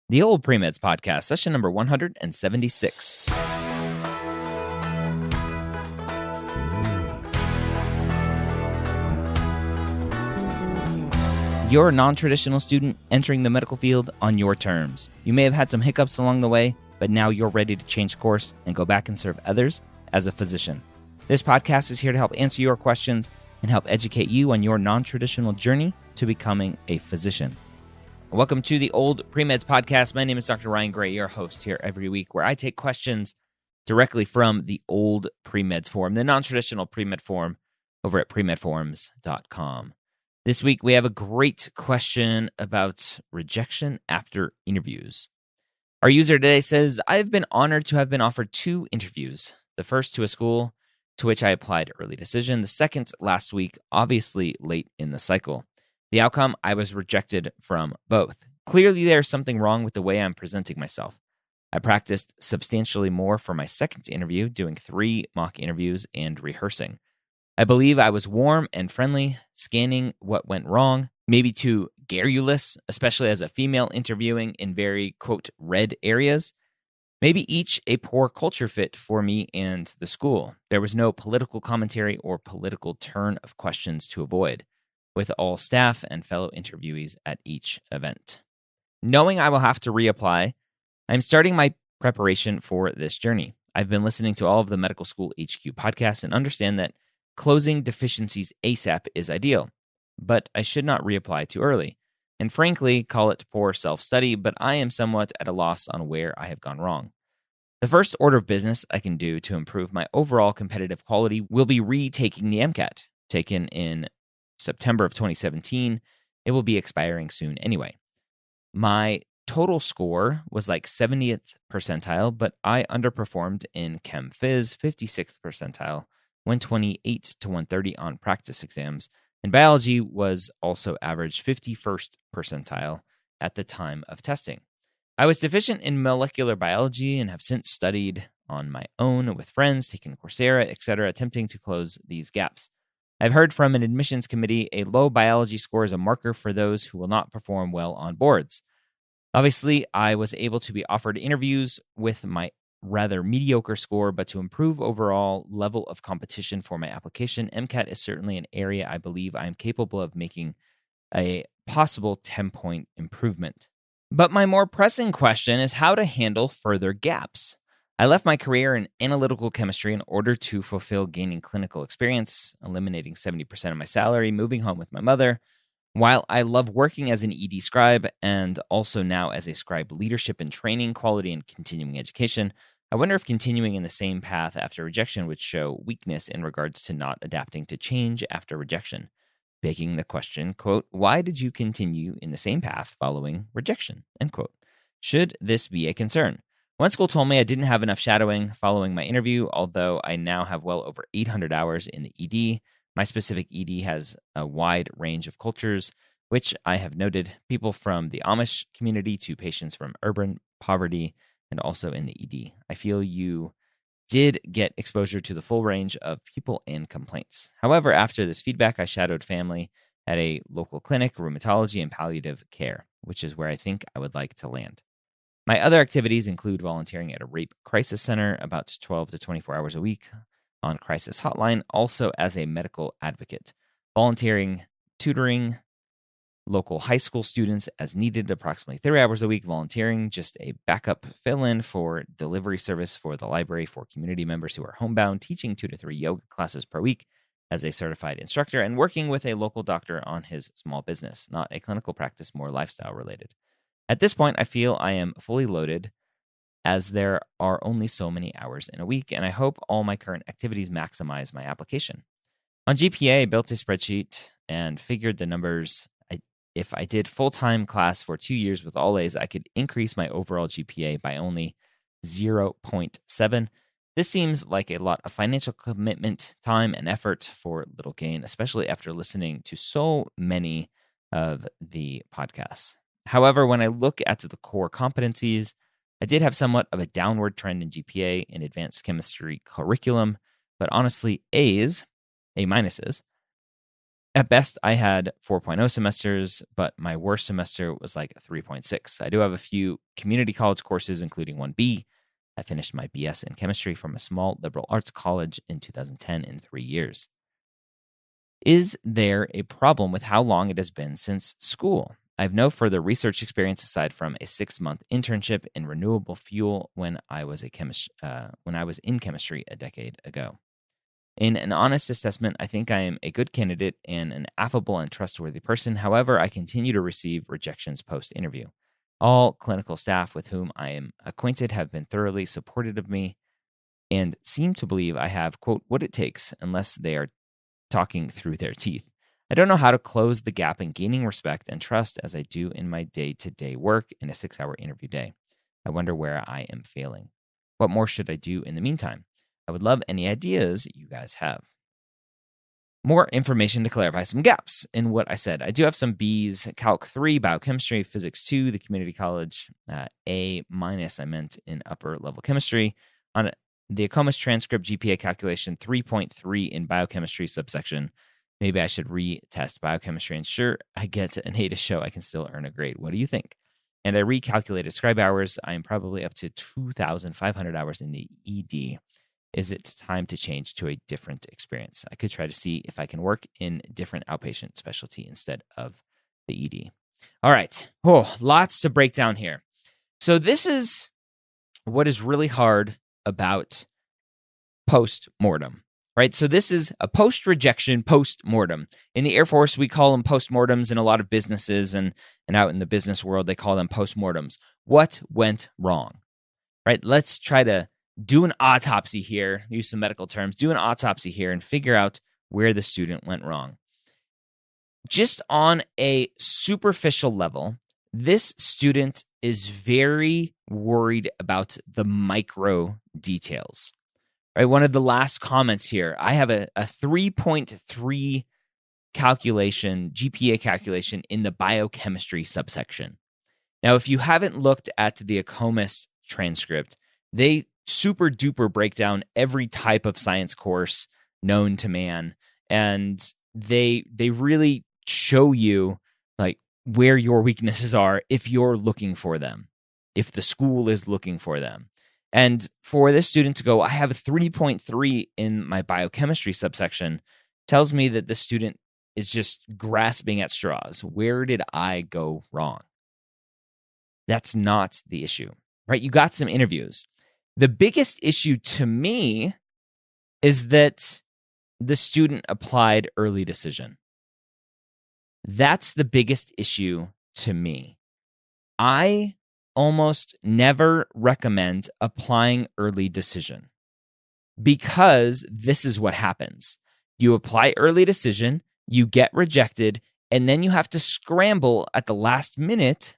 The OldPreMeds podcast, session number 176. You're a non-traditional student entering the medical field on your terms. You may have had some hiccups along the way, but now you're ready to change course and go back and serve others as a physician. This podcast is here to help answer your questions and help educate you on your non-traditional journey to becoming a physician. Welcome to the OldPreMeds podcast. My name is Dr. Ryan Gray, your host here every week, where I take questions directly from the OldPreMeds forum, the non-traditional pre-med forum over at premedforums.com. This week, we have a great question about rejection after interviews. Our user today says, I've been honored to have been offered 2 interviews. The first to a school to which I applied early decision. The second last week, obviously late in the cycle. The outcome, I was rejected from both. Clearly, there's something wrong with the way I'm presenting myself. I practiced substantially more for my second interview, doing 3 mock interviews and rehearsing. I believe I was warm and friendly, scanning what went wrong, maybe too garrulous, especially as a female interviewing in very, quote, red areas. Maybe each a poor culture fit for me and the school. There was no political commentary or political turn of questions to avoid, with all staff and fellow interviewees at each event. Knowing I will have to reapply, I'm starting my preparation for this journey. I've been listening to all of the Medical School HQ podcasts and understand that closing deficiencies ASAP is ideal, but I should not reapply too early. And frankly, call it poor self-study, but I am somewhat at a loss on where I have gone wrong. The first order of business I can do to improve my overall competitive quality will be retaking the MCAT, taken in September of 2017. It will be expiring soon anyway. My total score was like 70th percentile, but I underperformed in Chem Phys, 56th percentile, 128 to 130 on practice exams, and biology was also average 51st percentile at the time of testing. I was deficient in molecular biology and have since studied on my own with friends, taken Coursera, etc., attempting to close these gaps. I've heard from an admissions committee a low biology score is a marker for those who will not perform well on boards. Obviously, I was able to be offered interviews with my rather mediocre score, but to improve overall level of competition for my application, MCAT is certainly an area I believe I am capable of making a possible 10-point improvement. But my more pressing question is how to handle further gaps. I left my career in analytical chemistry in order to fulfill gaining clinical experience, eliminating 70% of my salary, moving home with my mother. While I love working as an ED scribe and also now as a scribe leadership and training, quality, and continuing education, I wonder if continuing in the same path after rejection would show weakness in regards to not adapting to change after rejection. Begging the question, quote, why did you continue in the same path following rejection, end quote. Should this be a concern? One school told me I didn't have enough shadowing following my interview, although I now have well over 800 hours in the ED. My specific ED has a wide range of cultures, which I have noted, people from the Amish community to patients from urban poverty and also in the ED. I feel you did get exposure to the full range of people and complaints. However, after this feedback, I shadowed family at a local clinic, rheumatology, and palliative care, which is where I think I would like to land. My other activities include volunteering at a rape crisis center about 12 to 24 hours a week, on crisis hotline, also as a medical advocate, volunteering, tutoring local high school students as needed, approximately 3 hours a week, volunteering, just a backup fill-in for delivery service for the library for community members who are homebound, teaching 2 to 3 yoga classes per week as a certified instructor, and working with a local doctor on his small business, not a clinical practice, more lifestyle related. At this point, I feel I am fully loaded as there are only so many hours in a week, and I hope all my current activities maximize my application. On GPA, I built a spreadsheet and figured the numbers. If I did full-time class for 2 years with all A's, I could increase my overall GPA by only 0.7. This seems like a lot of financial commitment, time, and effort for little gain, especially after listening to so many of the podcasts. However, when I look at the core competencies, I did have somewhat of a downward trend in GPA in advanced chemistry curriculum, but honestly, A minuses, At best, I had 4.0 semesters, but my worst semester was like a 3.6. I do have a few community college courses, including 1B. I finished my BS in chemistry from a small liberal arts college in 2010 in 3 years. Is there a problem with how long it has been since school? I have no further research experience aside from a 6-month internship in renewable fuel when I was in chemistry a decade ago. In an honest assessment, I think I am a good candidate and an affable and trustworthy person. However, I continue to receive rejections post-interview. All clinical staff with whom I am acquainted have been thoroughly supportive of me and seem to believe I have, quote, what it takes, unless they are talking through their teeth. I don't know how to close the gap in gaining respect and trust as I do in my day-to-day work in a 6-hour interview day. I wonder where I am failing. What more should I do in the meantime? I would love any ideas you guys have. More information to clarify some gaps in what I said. I do have some B's, Calc 3, Biochemistry, Physics 2, the community college, A- I meant in upper level chemistry. On the ACOMAS transcript GPA calculation, 3.3 in biochemistry subsection. Maybe I should retest biochemistry and sure, I get an A to show I can still earn a grade. What do you think? And I recalculated scribe hours. I am probably up to 2,500 hours in the ED. Is it time to change to a different experience? I could try to see if I can work in different outpatient specialty instead of the ED. All right. Oh, lots to break down here. So this is what is really hard about post-mortem, right? So this is a post-rejection post-mortem. In the Air Force, we call them post-mortems. In a lot of businesses and out in the business world, they call them post-mortems. What went wrong, right? Let's try to do an autopsy here, use some medical terms, do an autopsy here and figure out where the student went wrong. Just on a superficial level, this student is very worried about the micro details, right? One of the last comments here, I have a 3.3 calculation, GPA calculation in the biochemistry subsection. Now, if you haven't looked at the ACOMAS transcript, they super duper break down every type of science course known to man, and they really show you like where your weaknesses are if you're looking for them, if the school is looking for them. And for this student to go, I have a 3.3 in my biochemistry subsection, tells me that the student is just grasping at straws. Where did I go wrong? That's not the issue, right? You got some interviews. The biggest issue to me is that the student applied early decision. That's the biggest issue to me. I almost never recommend applying early decision because this is what happens. You apply early decision, you get rejected, and then you have to scramble at the last minute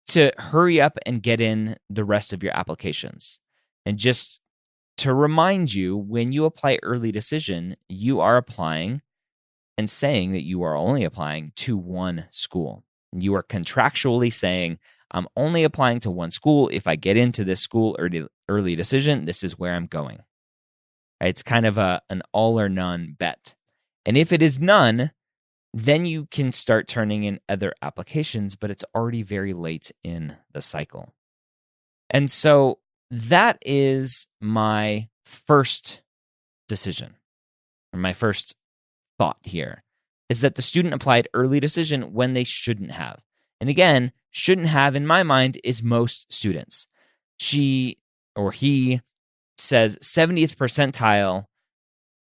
to hurry up and get in the rest of your applications. And just to remind you, when you apply early decision, you are applying and saying that you are only applying to one school. You are contractually saying, I'm only applying to one school. If I get into this school early decision, this is where I'm going. Right? It's kind of an all or none bet. And if it is none, then you can start turning in other applications, but it's already very late in the cycle. And so that is my first decision, or my first thought here, is that the student applied early decision when they shouldn't have. And again, shouldn't have in my mind is most students. She or he says 70th percentile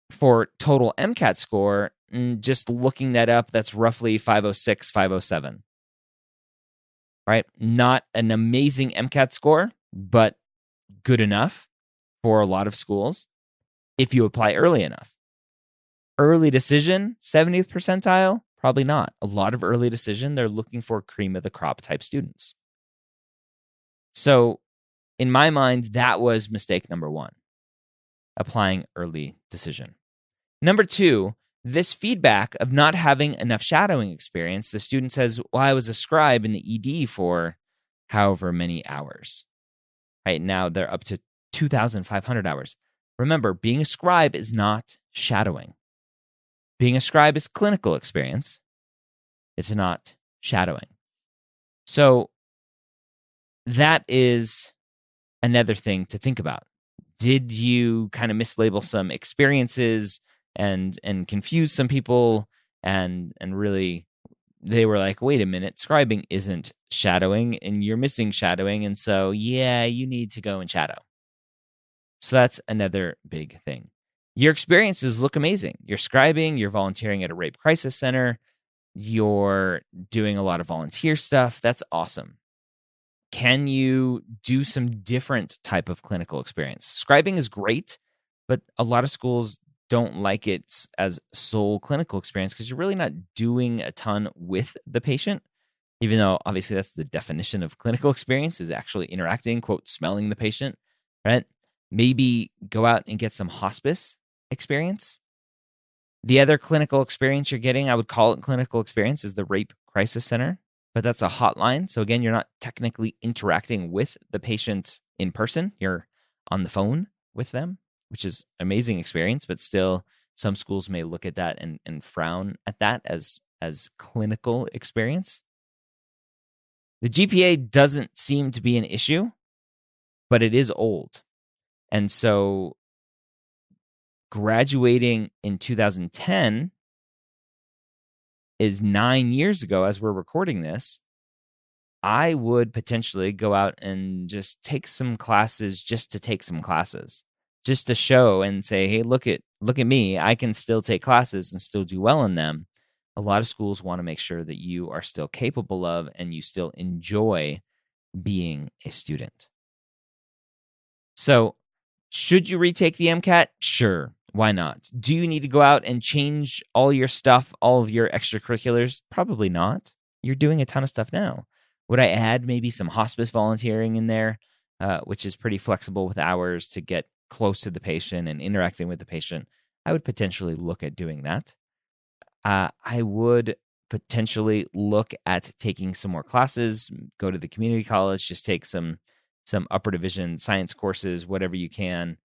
for total MCAT score. And just looking that up, that's roughly 506, 507. Right? Not an amazing MCAT score, but good enough for a lot of schools if you apply early enough. Early decision, 70th percentile, probably not. A lot of early decision, they're looking for cream of the crop type students. So in my mind, that was mistake number one, applying early decision. Number two, this feedback of not having enough shadowing experience. The student says, well, I was a scribe in the ED for however many hours. Right now, they're up to 2,500 hours. Remember, being a scribe is not shadowing. Being a scribe is clinical experience. It's not shadowing. So that is another thing to think about. Did you kind of mislabel some experiences and confuse some people and really they were like, wait a minute, scribing isn't shadowing and you're missing shadowing. And so, yeah, you need to go and shadow. So that's another big thing. Your experiences look amazing. You're scribing, you're volunteering at a rape crisis center, you're doing a lot of volunteer stuff. That's awesome. Can you do some different type of clinical experience? Scribing is great, but a lot of schools don't like it as sole clinical experience because you're really not doing a ton with the patient, even though obviously that's the definition of clinical experience is actually interacting, quote, smelling the patient, right? Maybe go out and get some hospice experience. The other clinical experience you're getting, I would call it clinical experience, is the Rape Crisis Center, but that's a hotline. So again, you're not technically interacting with the patient in person. You're on the phone with them, which is an amazing experience, but still some schools may look at that and frown at that as clinical experience. The GPA doesn't seem to be an issue, but it is old. And so graduating in 2010 is 9 years ago as we're recording this. I would potentially go out and just take some classes just to take some classes, just to show and say, hey, look at me. I can still take classes and still do well in them. A lot of schools want to make sure that you are still capable of and you still enjoy being a student. So should you retake the MCAT? Sure. Why not? Do you need to go out and change all your stuff, all of your extracurriculars? Probably not. You're doing a ton of stuff now. Would I add maybe some hospice volunteering in there, which is pretty flexible with hours to get close to the patient and interacting with the patient? I would potentially look at doing that. I would potentially look at taking some more classes, go to the community college, just take some upper division science courses, whatever you can,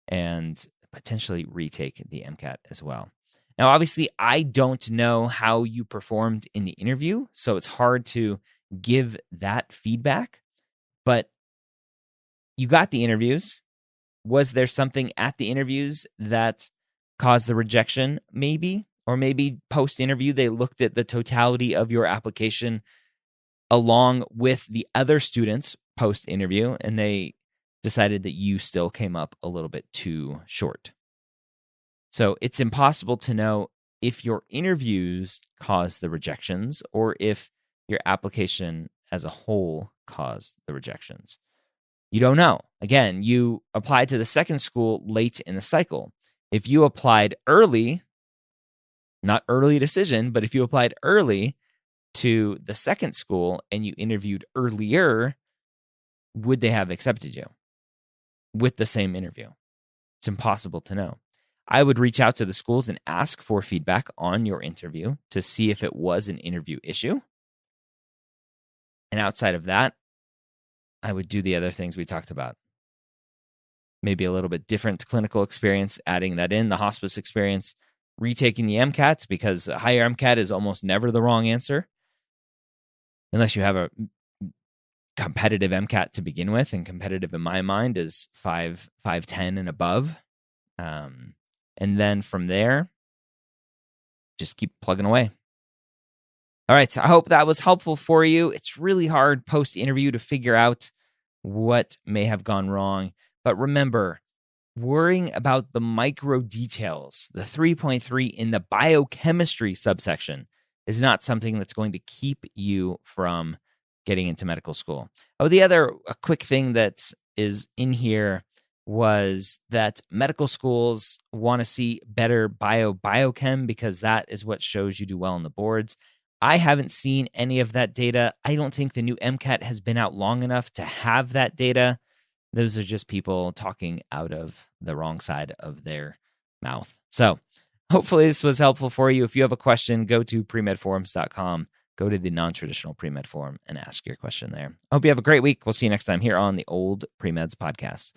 and potentially retake the MCAT as well. Now, obviously, I don't know how you performed in the interview, so it's hard to give that feedback, but you got the interviews. Was there something at the interviews that caused the rejection? Maybe, or maybe post-interview, they looked at the totality of your application along with the other students post-interview, and they decided that you still came up a little bit too short. So it's impossible to know if your interviews caused the rejections or if your application as a whole caused the rejections. You don't know. Again, you applied to the second school late in the cycle. If you applied early, not early decision, but if you applied early to the second school and you interviewed earlier, would they have accepted you with the same interview? It's impossible to know. I would reach out to the schools and ask for feedback on your interview to see if it was an interview issue. And outside of that, I would do the other things we talked about. Maybe a little bit different clinical experience, adding that in, the hospice experience, retaking the MCAT, because a higher MCAT is almost never the wrong answer, unless you have a competitive MCAT to begin with, and competitive in my mind is 510 and above. And then from there, just keep plugging away. All right, so I hope that was helpful for you. It's really hard post-interview to figure out what may have gone wrong. But remember, worrying about the micro details, the 3.3 in the biochemistry subsection, is not something that's going to keep you from getting into medical school. Oh, the other quick thing that is in here was that medical schools want to see better biochem because that is what shows you do well on the boards. I haven't seen any of that data. I don't think the new MCAT has been out long enough to have that data. Those are just people talking out of the wrong side of their mouth. So hopefully this was helpful for you. If you have a question, go to premedforums.com. Go to the non-traditional pre-med forum and ask your question there. I hope you have a great week. We'll see you next time here on the Old Pre-Meds podcast.